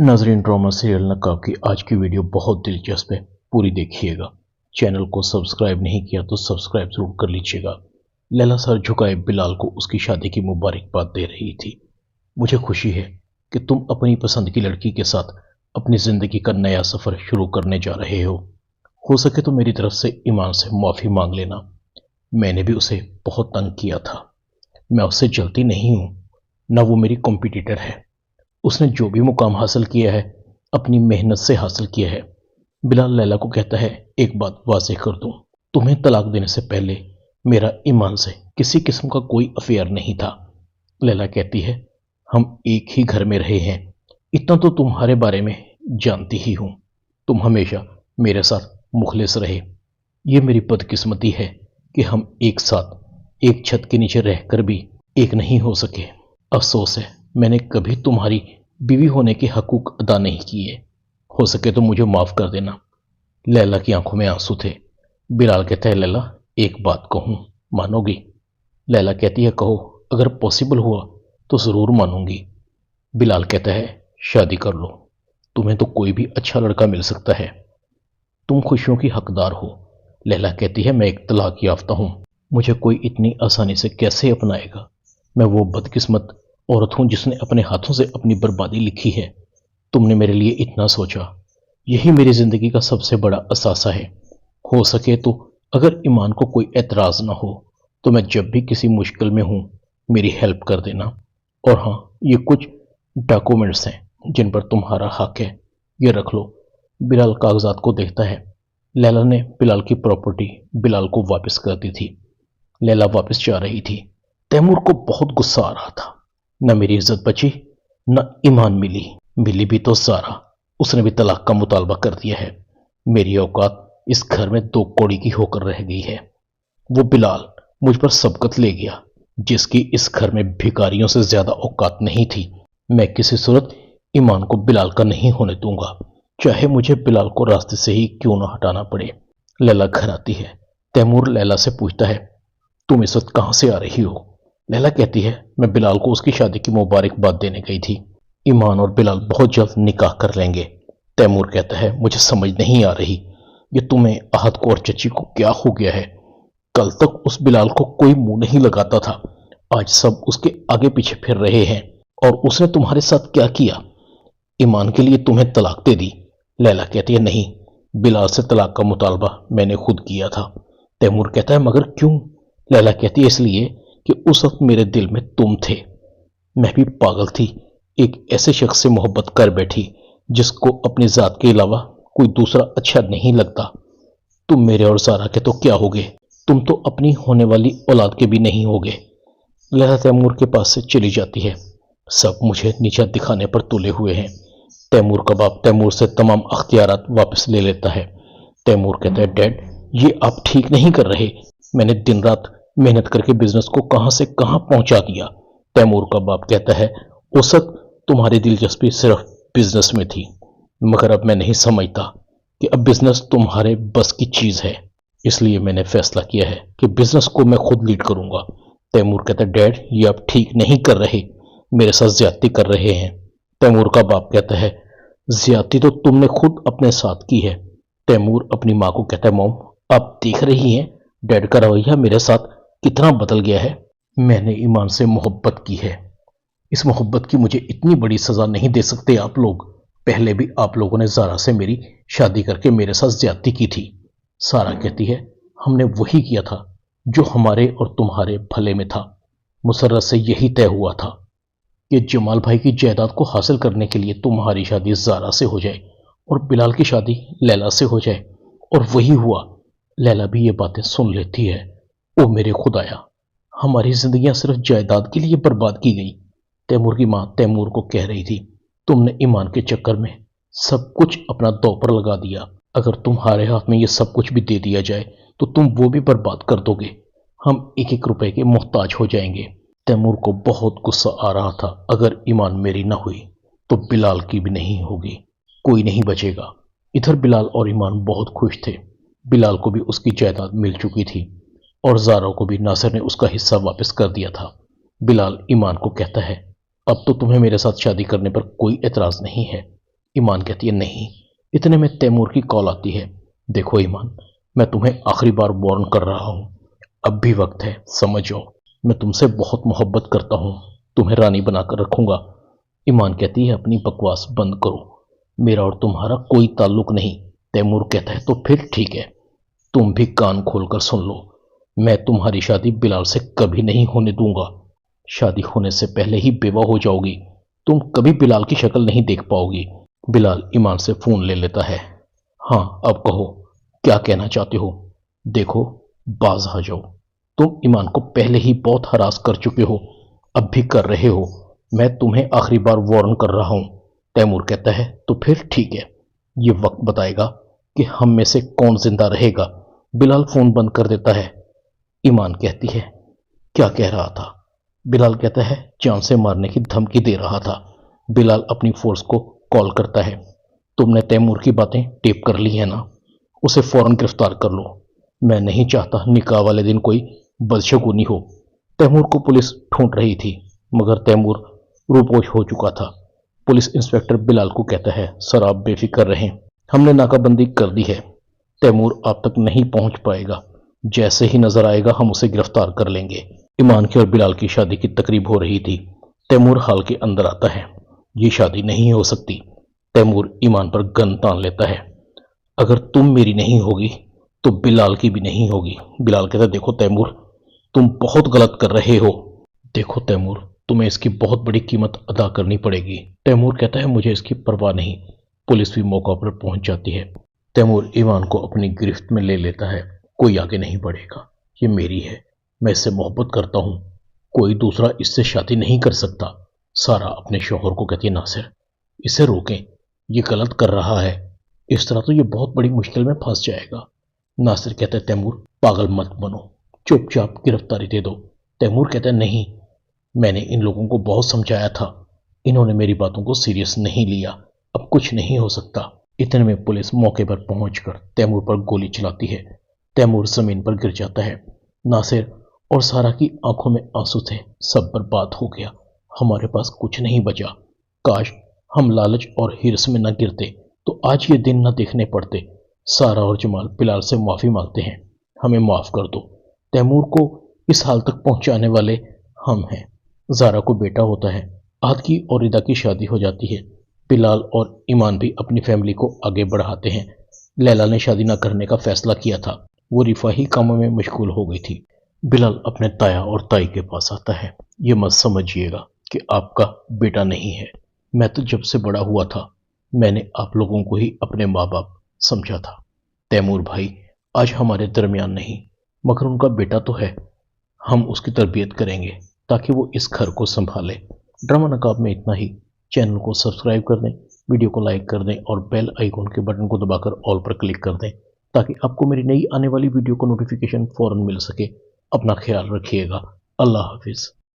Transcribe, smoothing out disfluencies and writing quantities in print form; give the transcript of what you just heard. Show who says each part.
Speaker 1: नाजरीन, drama serial नकाब की आज की वीडियो बहुत दिलचस्प है, पूरी देखिएगा। चैनल को सब्सक्राइब नहीं किया तो सब्सक्राइब जरूर कर लीजिएगा। लैला सर झुकाए बिलाल को उसकी शादी की मुबारकबाद दे रही थी। मुझे खुशी है कि तुम अपनी पसंद की लड़की के साथ अपनी जिंदगी का नया सफर शुरू करने जा रहे हो सके तो मेरी तरफ से ईमान से माफी मांग लेना। मैंने भी उसे बहुत तंग किया था। मैं उससे जलती नहीं हूं, न वो मेरी कॉम्पिटिटर है। उसने जो भी मुकाम हासिल किया है अपनी मेहनत से हासिल किया है। बिलाल लैला को कहता है, एक बात वाज़ेह कर दूं, तुम्हें तलाक देने से पहले मेरा ईमान से किसी किस्म का कोई अफेयर नहीं था। लैला कहती है, हम एक ही घर में रहे हैं, इतना तो तुम्हारे बारे में जानती ही हूं। तुम हमेशा मेरे साथ मुखलिस रहे। ये मेरी बदकिस्मती है कि हम एक साथ एक छत के नीचे रहकर भी एक नहीं हो सके। अफसोस है मैंने कभी तुम्हारी बीवी होने के हकूक अदा नहीं किए। हो सके तो मुझे माफ कर देना। लैला की आंखों में आंसू थे। बिलाल कहता है, लैला एक बात कहूं, मानोगी? लैला कहती है, कहो, अगर पॉसिबल हुआ तो जरूर मानूंगी। बिलाल कहता है, शादी कर लो, तुम्हें तो कोई भी अच्छा लड़का मिल सकता है, तुम खुशियों की हकदार हो। लैला कहती है, मैं एक तलाक याफ्ता हूं, मुझे कोई इतनी आसानी से कैसे अपनाएगा? मैं वो बदकिस्मत औरत हूं जिसने अपने हाथों से अपनी बर्बादी लिखी है। तुमने मेरे लिए इतना सोचा, यही मेरी जिंदगी का सबसे बड़ा असासा है। हो सके तो अगर ईमान को कोई एतराज ना हो तो मैं जब भी किसी मुश्किल में हूं मेरी हेल्प कर देना। और हाँ, ये कुछ डॉक्यूमेंट्स हैं जिन पर तुम्हारा हक है, ये रख लो। बिलाल कागजात को देखता है। लैला ने बिलाल की प्रॉपर्टी बिलाल को वापस कर दी थी। लैला वापस जा रही थी। तैमूर को बहुत गुस्सा आ रहा था। न मेरी इज्जत बची, न ईमान मिली भी तो सारा, उसने भी तलाक का मुतालबा कर दिया है। मेरी औकात इस घर में दो कौड़ी की होकर रह गई है। वो बिलाल मुझ पर सबकत ले गया जिसकी इस घर में भिखारियों से ज्यादा औकात नहीं थी। मैं किसी सूरत ईमान को बिलाल का नहीं होने दूंगा, चाहे मुझे बिलाल को रास्ते से ही क्यों ना हटाना पड़े। लैला घर आती है। तैमूर लैला से पूछता है, तुम इस वक्त कहां से आ रही हो? लैला कहती है, मैं बिलाल को उसकी शादी की मुबारकबाद देने गई थी। ईमान और बिलाल बहुत जल्द निकाह कर लेंगे। तैमूर कहता है, मुझे समझ नहीं आ रही, ये तुम्हें आहत को और चची को क्या हो गया है? कल तक उस बिलाल को कोई मुंह नहीं लगाता था, आज सब उसके आगे पीछे फिर रहे हैं। और उसने तुम्हारे साथ क्या किया? ईमान के लिए तुम्हें तलाक दे दी। लैला कहती है, नहीं, बिलाल से तलाक का मुतालबा मैंने खुद किया था। तैमूर कहता है, मगर क्यों? लैला कहती है, इसलिए कि उस वक्त मेरे दिल में तुम थे। मैं भी पागल थी, एक ऐसे शख्स से मोहब्बत कर बैठी जिसको अपनी जात के अलावा कोई दूसरा अच्छा नहीं लगता। तुम मेरे और सारा के तो क्या होगे, तुम तो अपनी होने वाली औलाद के भी नहीं होगे। लैला तैमूर के पास से चली जाती है। सब मुझे नीचा दिखाने पर तुले हुए हैं। तैमूर का बाप तैमूर से तमाम अख्तियारात वापस ले लेता है। तैमूर कहता है, डैड, ये आप ठीक नहीं कर रहे। मैंने दिन रात मेहनत करके बिजनेस को कहां से कहां पहुंचा दिया। तैमूर का बाप कहता है, उस वक्त तुम्हारी दिलचस्पी सिर्फ बिजनेस में थी, मगर अब मैं नहीं समझता कि अब बिजनेस तुम्हारे बस की चीज है। इसलिए मैंने फैसला किया है कि बिजनेस को मैं खुद लीड करूंगा। तैमूर कहता है, डैड, ये आप ठीक नहीं कर रहे, मेरे साथ ज्यादती कर रहे हैं। तैमूर का बाप कहता है, ज्यादती तो तुमने खुद अपने साथ की है। तैमूर अपनी माँ को कहता है, मॉम, आप देख रही हैं डैड का रवैया मेरे साथ कितना बदल गया है। मैंने ईमान से मोहब्बत की है, इस मोहब्बत की मुझे इतनी बड़ी सजा नहीं दे सकते आप लोग। पहले भी आप लोगों ने जारा से मेरी शादी करके मेरे साथ ज्यादती की थी। सारा कहती है, हमने वही किया था जो हमारे और तुम्हारे भले में था। मुसर्रत से यही तय हुआ था कि जमाल भाई की जायदाद को हासिल करने के लिए तुम्हारी शादी जारा से हो जाए और बिलाल की शादी लैला से हो जाए, और वही हुआ। लैला भी ये बातें सुन लेती है। ओ मेरे खुदाया, हमारी जिंदगियां सिर्फ जायदाद के लिए बर्बाद की गई। तैमूर की मां तैमूर को कह रही थी, तुमने ईमान के चक्कर में सब कुछ अपना दांव पर लगा दिया। अगर तुम्हारे हाथ में ये सब कुछ भी दे दिया जाए तो तुम वो भी बर्बाद कर दोगे। हम एक एक रुपए के मोहताज हो जाएंगे। तैमूर को बहुत गुस्सा आ रहा था। अगर ईमान मेरी ना हुई तो बिलाल की भी नहीं होगी, कोई नहीं बचेगा। इधर बिलाल और ईमान बहुत खुश थे। बिलाल को भी उसकी जायदाद मिल चुकी थी और जारा को भी नासिर ने उसका हिस्सा वापस कर दिया था। बिलाल ईमान को कहता है, अब तो तुम्हें मेरे साथ शादी करने पर कोई एतराज नहीं है। ईमान कहती है नहीं। इतने में तैमूर की कॉल आती है। देखो ईमान, मैं तुम्हें आखिरी बार वार्न कर रहा हूं, अब भी वक्त है, समझ जाओ। मैं तुमसे बहुत मोहब्बत करता हूं, तुम्हें रानी बनाकर रखूंगा। ईमान कहती है अपनी बकवास बंद करो, मेरा और तुम्हारा कोई ताल्लुक नहीं। तैमूर कहता है तो फिर ठीक है, तुम भी कान खोलकर सुन लो, मैं तुम्हारी शादी बिलाल से कभी नहीं होने दूंगा। शादी होने से पहले ही बेवा हो जाओगी, तुम कभी बिलाल की शक्ल नहीं देख पाओगी। बिलाल ईमान से फोन ले लेता है। हाँ अब कहो, क्या कहना चाहते हो? देखो, बाज आ जाओ, तुम ईमान को पहले ही बहुत हरास कर चुके हो, अब भी कर रहे हो। मैं तुम्हें आखिरी बार वार्न कर रहा हूं। तैमूर कहता है तो फिर ठीक है, ये वक्त बताएगा कि हम में से कौन जिंदा रहेगा। बिलाल फोन बंद कर देता है। ईमान कहती है क्या कह रहा था? बिलाल कहता है जान से मारने की धमकी दे रहा था। बिलाल अपनी फोर्स को कॉल करता है। तुमने तैमूर की बातें टेप कर ली है ना, उसे फौरन गिरफ्तार कर लो। मैं नहीं चाहता निकाह वाले दिन कोई बदशगुनी हो। तैमूर को पुलिस ढूंढ रही थी, मगर तैमूर रूपोश हो चुका था। पुलिस इंस्पेक्टर बिलाल को कहता है सर आप बेफिक्र रहें, हमने नाकाबंदी कर दी है, तैमूर आप तक नहीं पहुंच पाएगा, जैसे ही नजर आएगा हम उसे गिरफ्तार कर लेंगे। ईमान की और बिलाल की शादी की तकरीब हो रही थी। तैमूर हाल के अंदर आता है। ये शादी नहीं हो सकती। तैमूर ईमान पर गन तान लेता है। अगर तुम मेरी नहीं होगी तो बिलाल की भी नहीं होगी। बिलाल कहता है देखो तैमूर, तुम बहुत गलत कर रहे हो। देखो तैमूर, तुम्हें इसकी बहुत बड़ी कीमत अदा करनी पड़ेगी। तैमूर कहता है मुझे इसकी परवाह नहीं। पुलिस भी मौका पर पहुंच जाती है। तैमूर ईमान को अपनी गिरफ्त में ले लेता है। कोई आगे नहीं बढ़ेगा, ये मेरी है, मैं इससे मोहब्बत करता हूं, कोई दूसरा इससे शादी नहीं कर सकता। सारा अपने शौहर को कहती है नासिर, इसे रोकें, ये गलत कर रहा है, इस तरह तो ये बहुत बड़ी मुश्किल में फंस जाएगा। नासिर कहता है तैमूर पागल मत बनो, चुपचाप गिरफ्तारी दे दो। तैमूर कहता है नहीं, मैंने इन लोगों को बहुत समझाया था, इन्होंने मेरी बातों को सीरियस नहीं लिया, अब कुछ नहीं हो सकता। इतने में पुलिस मौके पर पहुंचकर तैमूर पर गोली चलाती है। तैमूर जमीन पर गिर जाता है। नासिर और सारा की आंखों में आंसू थे। सब बर्बाद हो गया, हमारे पास कुछ नहीं बचा। काश हम लालच और हिर्स में न गिरते तो आज ये दिन न देखने पड़ते। सारा और जमाल बिलाल से माफी मांगते हैं, हमें माफ कर दो। तैमूर को इस हाल तक पहुंचाने वाले हम हैं। जारा को बेटा होता है। आद की और रिदा की शादी हो जाती है। बिलाल और ईमान भी अपनी फैमिली को आगे बढ़ाते हैं। लैला ने शादी न करने का फैसला किया था, वो रिफाही कामों में मशगूल हो गई थी। बिलाल अपने ताया और ताई के पास आता है। ये मत समझिएगा कि आपका बेटा नहीं है, मैं तो जब से बड़ा हुआ था मैंने आप लोगों को ही अपने माँ बाप समझा था। तैमूर भाई आज हमारे दरमियान नहीं, मगर उनका बेटा तो है, हम उसकी तरबियत करेंगे ताकि वो इस घर को संभाले। ड्रामा नकाब में इतना ही। चैनल को सब्सक्राइब कर दें, वीडियो को लाइक कर दें और बेल आइकॉन के बटन को दबाकर ऑल पर क्लिक कर दें ताकि आपको मेरी नई आने वाली वीडियो को नोटिफिकेशन फौरन मिल सके। अपना ख्याल रखिएगा। अल्लाह हाफिज़।